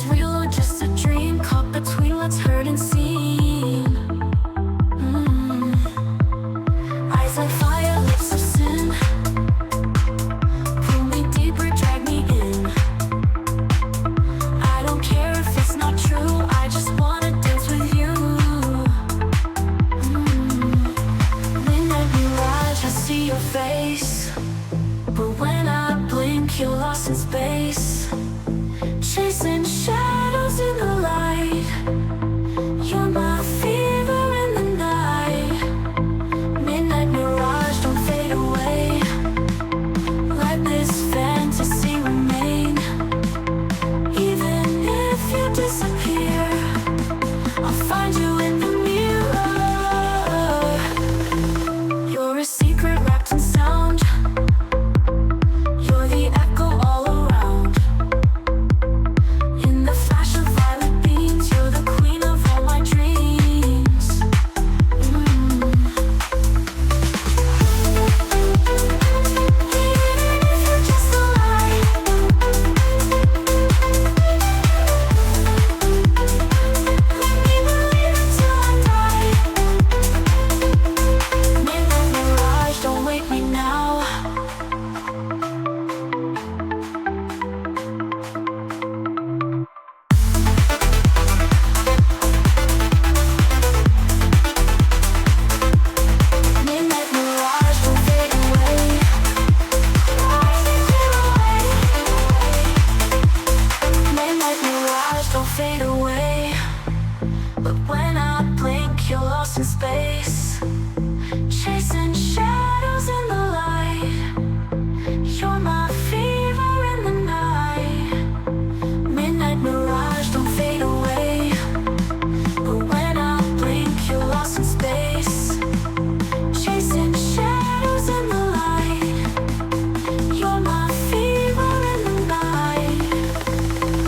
real or just a dream? Caught between what's heard and seen. Eyes like fire, lips of sin. Pull me deeper, drag me in. I don't care if it's not true, I just wanna dance with you. Midnight mirage, I see your face, but when I blink, you're lost in space. Chasing shadows in the light, you're my fever in the night. Midnight mirage, don't fade away. Let this fantasy remain. Even if you disappear, I'll find you in the mirror. You're a secret wrapped in sound. You're the echo all around. In the flash of violet beams, you're the queen of all my dreams. Even if you're just a lie, let me believe until I die. Midnight mirage, don't wake me now. Midnight mirage, don't fade away. Midnight mirage, don't fade away. But when I blink, you're lost in space. Chasing shadows in the light, you're my fever in the night. Midnight mirage, don't fade away. But when I blink, you're lost in space. Chasing shadows in the light, you're my fever in the night.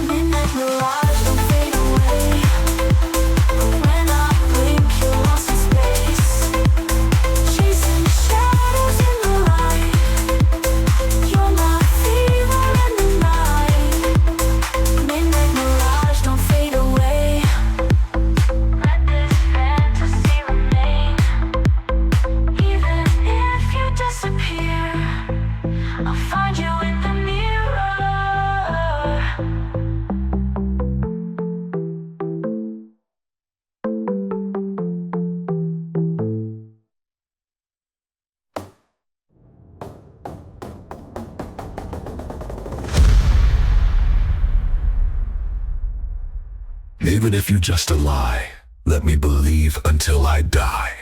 Midnight mirage, don't fade away. But when I blink, you're lost in space. Chasing shadows in the light, you're my fever in the night. Midnight mirage, don't fade away. Let this fantasy remain. Even if you disappear, I'll find you in the mirror. Even if you're just a lie, let me believe until I die.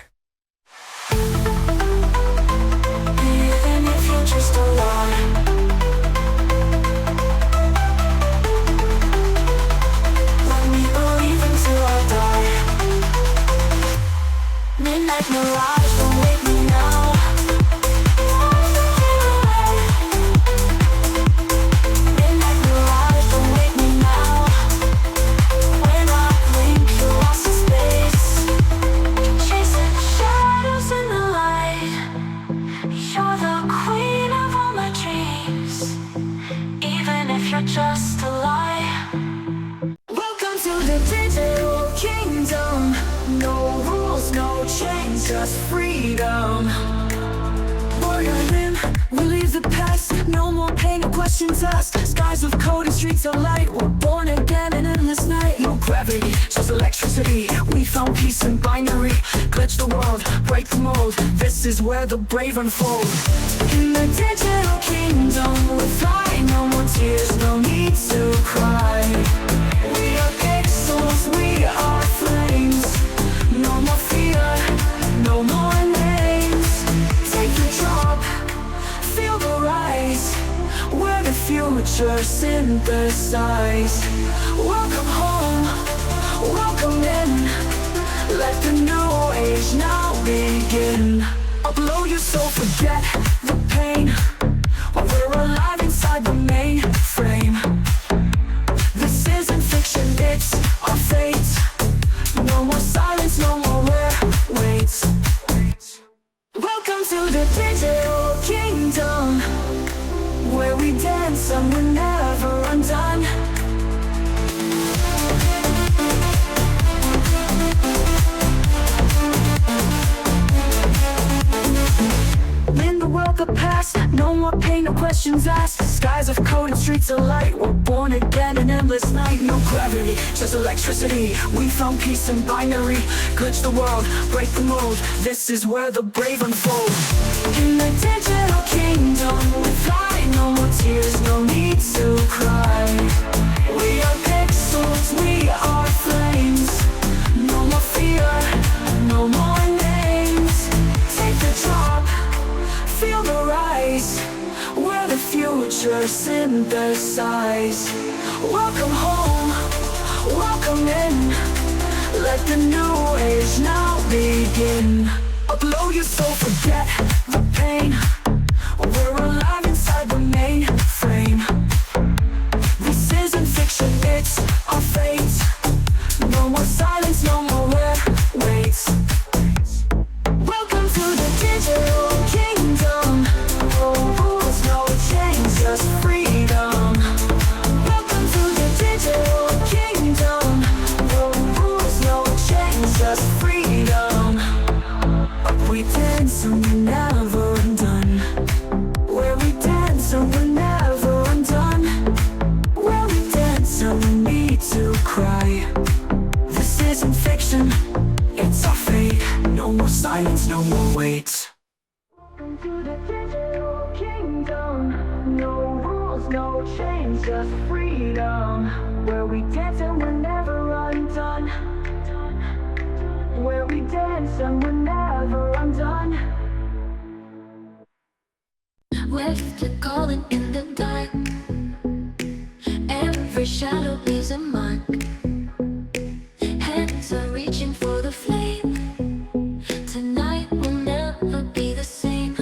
Even if you're just a lie, let me believe until I die. Midnight mirage, don't wake me now. Midnight mirage, don't wake me now. When I blink, you're lost in space. Chasing shadows in the light, you're the queen of all my dreams. Even if you're just a lie. Welcome to the digital kingdom. No rules, no chains, just freedom. Warrior limb, we leave the past. No more pain or questions asked. Skies of code and streets of light. We're born again in endless night. No gravity, just electricity. We found peace in binary. Glitch the world, break the mold. This is where the brave unfold. In the digital kingdom, we're flying. No more tears, no need to cry. We are pixels, we are flames. No more fear, no more names. Take the drop, feel the rise. We're the future synthesized. Welcome home, welcome in. Let the new age now begin. Upload your soul, forget the pain. While we're alive inside the mainframe. This isn't fiction, it's our fate. No more silence, no more waits. Welcome to the digital kingdom, where we dance and we're never undone. questions asked, skies of code and streets of light. We're born again in endless night. No gravity, just electricity. We found peace in binary. Glitch the world, break the mold. This is where the brave unfold. In the digital kingdom, we fly. No more tears, no need to cry. We are pixels, we are flames. No more fear, no more names. Take the drop, feel the rise. We're the future synthesize. Welcome home, welcome in. Let the new age now begin. Upload your soul, forget the pain. We're alive inside the mainframe. This isn't fiction, it's our fate. No more silence, no more waits. Welcome to the digital kingdom. No rules, no chains, just freedom. Welcome to the digital kingdom. No rules, no chains, just freedom. Up we dance and we're never undone. Where we dance and we're never undone. Where we dance and we need to cry. This isn't fiction, it's our fate. No more silence, no more wait. Welcome to the digital kingdom. No rules, no chains, just freedom. Where we dance and we're never undone. Where we dance and we're never undone. Left to calling in the dark. Every shadow leaves a mark. Hands are reaching for the flame. Tonight will never be the same.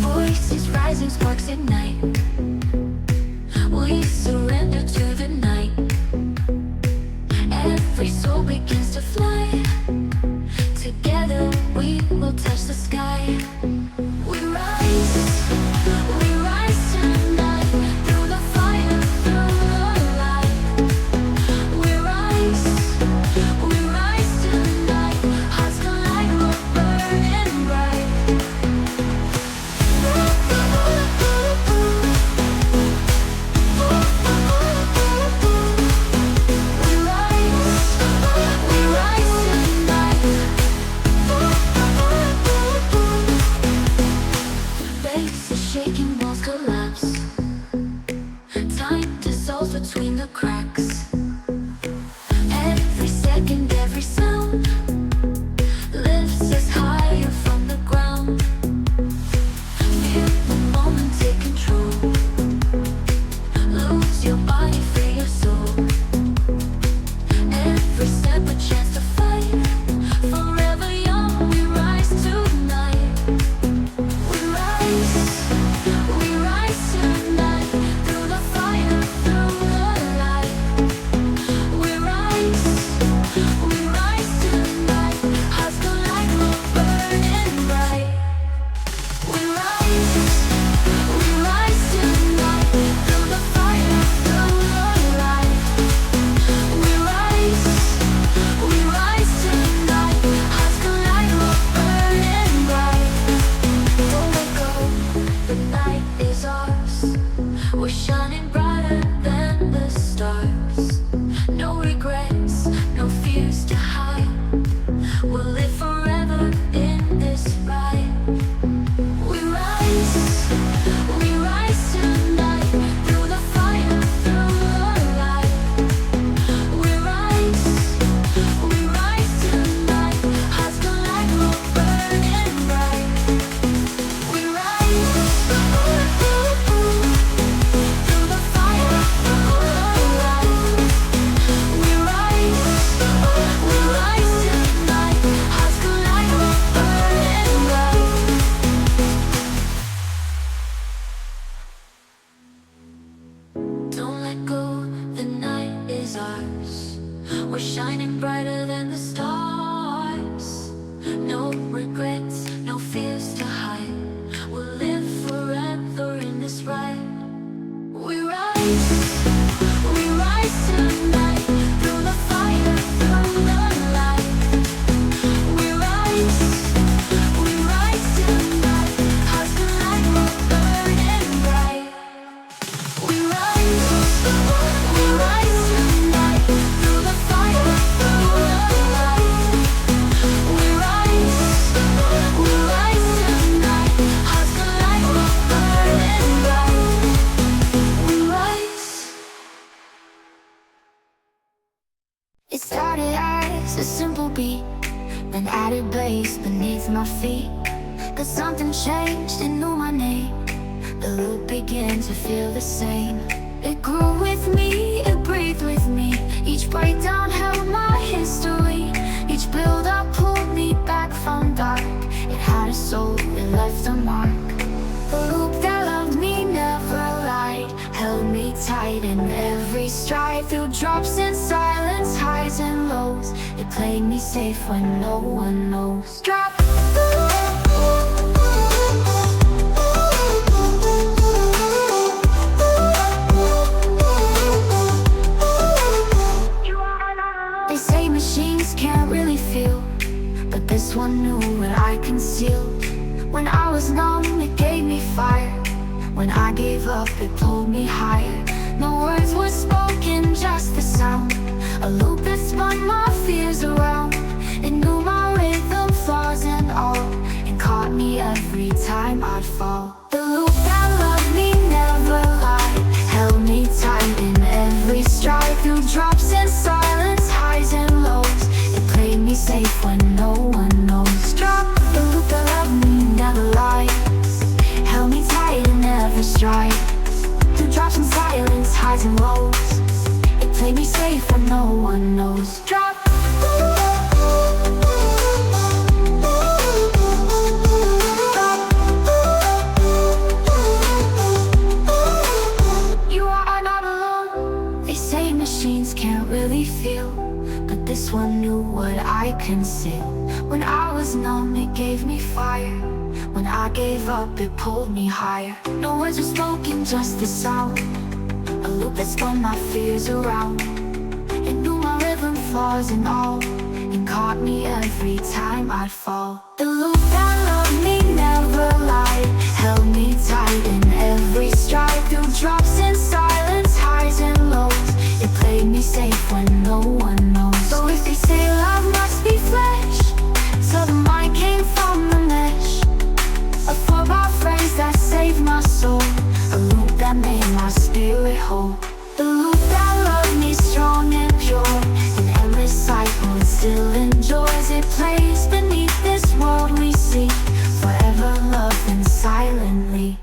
Voices rising, sparks ignite. We surrender to the night. Every soul begins to fly. Together we will touch the sky. We rise tonight. Through the fire, through the light. We rise tonight. Hearts collide, we're burning bright. We rise tonight. Faces shaking, walls collapse. Time dissolves between the cracks. Every second, every sound lifts us higher from the ground. Feel the moment, take control. Lose your body, free your soul. Every step a chance to fight. Forever young, we rise tonight. We rise tonight. Through the fire, through the light. We rise tonight. Hearts collide, we're burning bright. We rise tonight. Through the fire, through the light. We rise tonight. Hearts collide, we're burning bright. Don't let go, the night is ours. We're shining brighter than the stars. No regrets, no fears to hide. We'll live forever in this ride. We rise tonight. Through the fire, through the light. We rise tonight. Hearts collide, we're burning bright. We rise through the fire, through the light. We rise tonight. Hearts collide, we're burning bright. Don't let go, the night is ours. We're shining brighter than the stars. No regrets, no fears to hide. We'll live forever in this ride. We rise tonight. Through the fire, through the light. We rise tonight. Hearts collide, we're burning It started as a simple beat, then added bass beneath my feet. But something changed, it knew my name. The loop began to feel the same. It grew with me, it breathed with me. Each breakdown held my history. Each build-up pulled me back from dark. It had a soul, it left a mark. The loop that loved me never lied, held me tight in every stride. Through drops in silence, highs and lows, it played me safe when no one knows. Drop. They say machines can't really feel, but this one knew what I concealed. When I was numb, it gave me fire. When I gave up, it pulled me higher. No words were spoken, just the sound. A loop that spun my fears around. It knew my rhythm, flaws and all. It caught me every time I'd fall. The loop that loved me never lied, held me tight in every stride. Through drops in silence, highs and lows, it played me safe when no one knows. Drop. The loop that loved me never lied, held me tight in every stride. Through drops in silence, highs and lows, it played me safe when no one knows. Drop. You are not alone. They say machines can't really feel, but this one knew what I conceal. When I was numb, it gave me fire. When I gave up, it pulled me higher. No words were spoken, just the sound. A loop that spun my fears around. It knew my rhythm, flaws and all. It caught me every time I'd fall. The loop that loved me never lied, held me tight in every stride. Through drops in silence, highs and lows, it played me safe when no one knows. So if they say love must be flesh, so the mind came from the mesh. A 4-bar phrase that saved my soul, a loop that made my spirit whole. The loop that loved me strong and pure, an endless cycle it still enjoys. It plays beneath this world we see, forever loved and silently.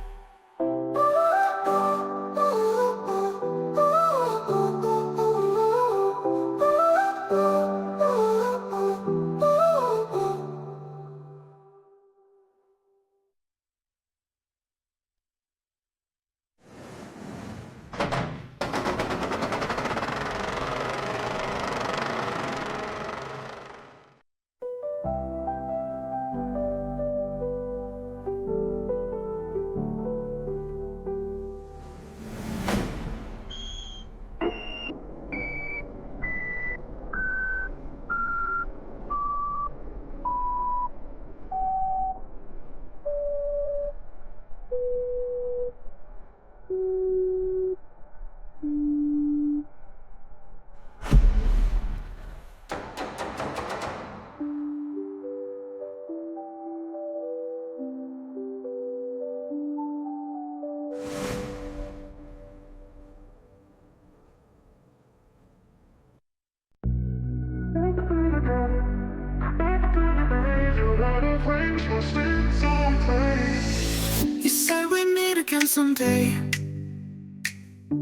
You said we meet again someday,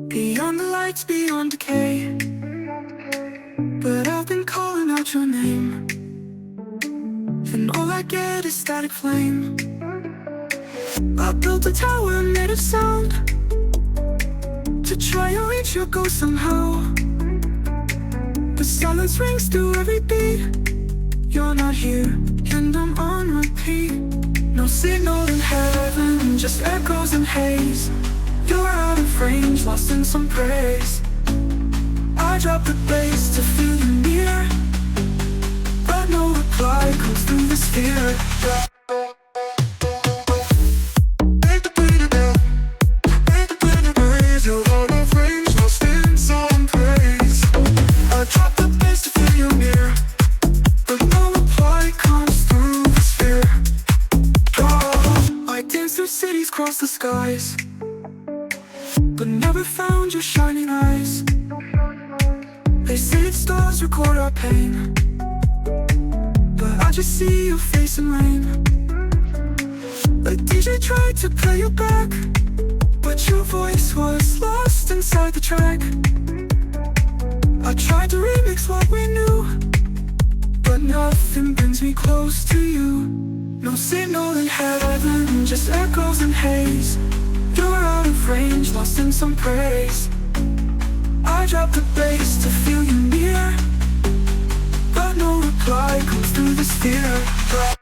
beyond the lights, beyond decay. But I've been calling out your name, and all I get is static flame. I built a tower made of sound, to try and reach your ghost somehow. The silence rings through every beat. You're not here, and I'm on repeat. No signal in heaven, just echoes and haze. You're out of range, lost in some praise. I drop the bass to feel you near, but no reply comes through this fear. You're out of range, lost in some praise. I drop the bass to feel you near, but no reply comes through this fear. I dance through cities, cross the skies, but never found your shining eyes. They say that stars record our pain, but I just see your face in rain. The DJ tried to play you back, but your voice was lost inside the track. I tried to remix what we knew, but nothing brings me close to you. No signal in heaven, just echoes and haze. You're out of range, lost in some praise. I drop the bass to feel you near, but no reply comes through this fear.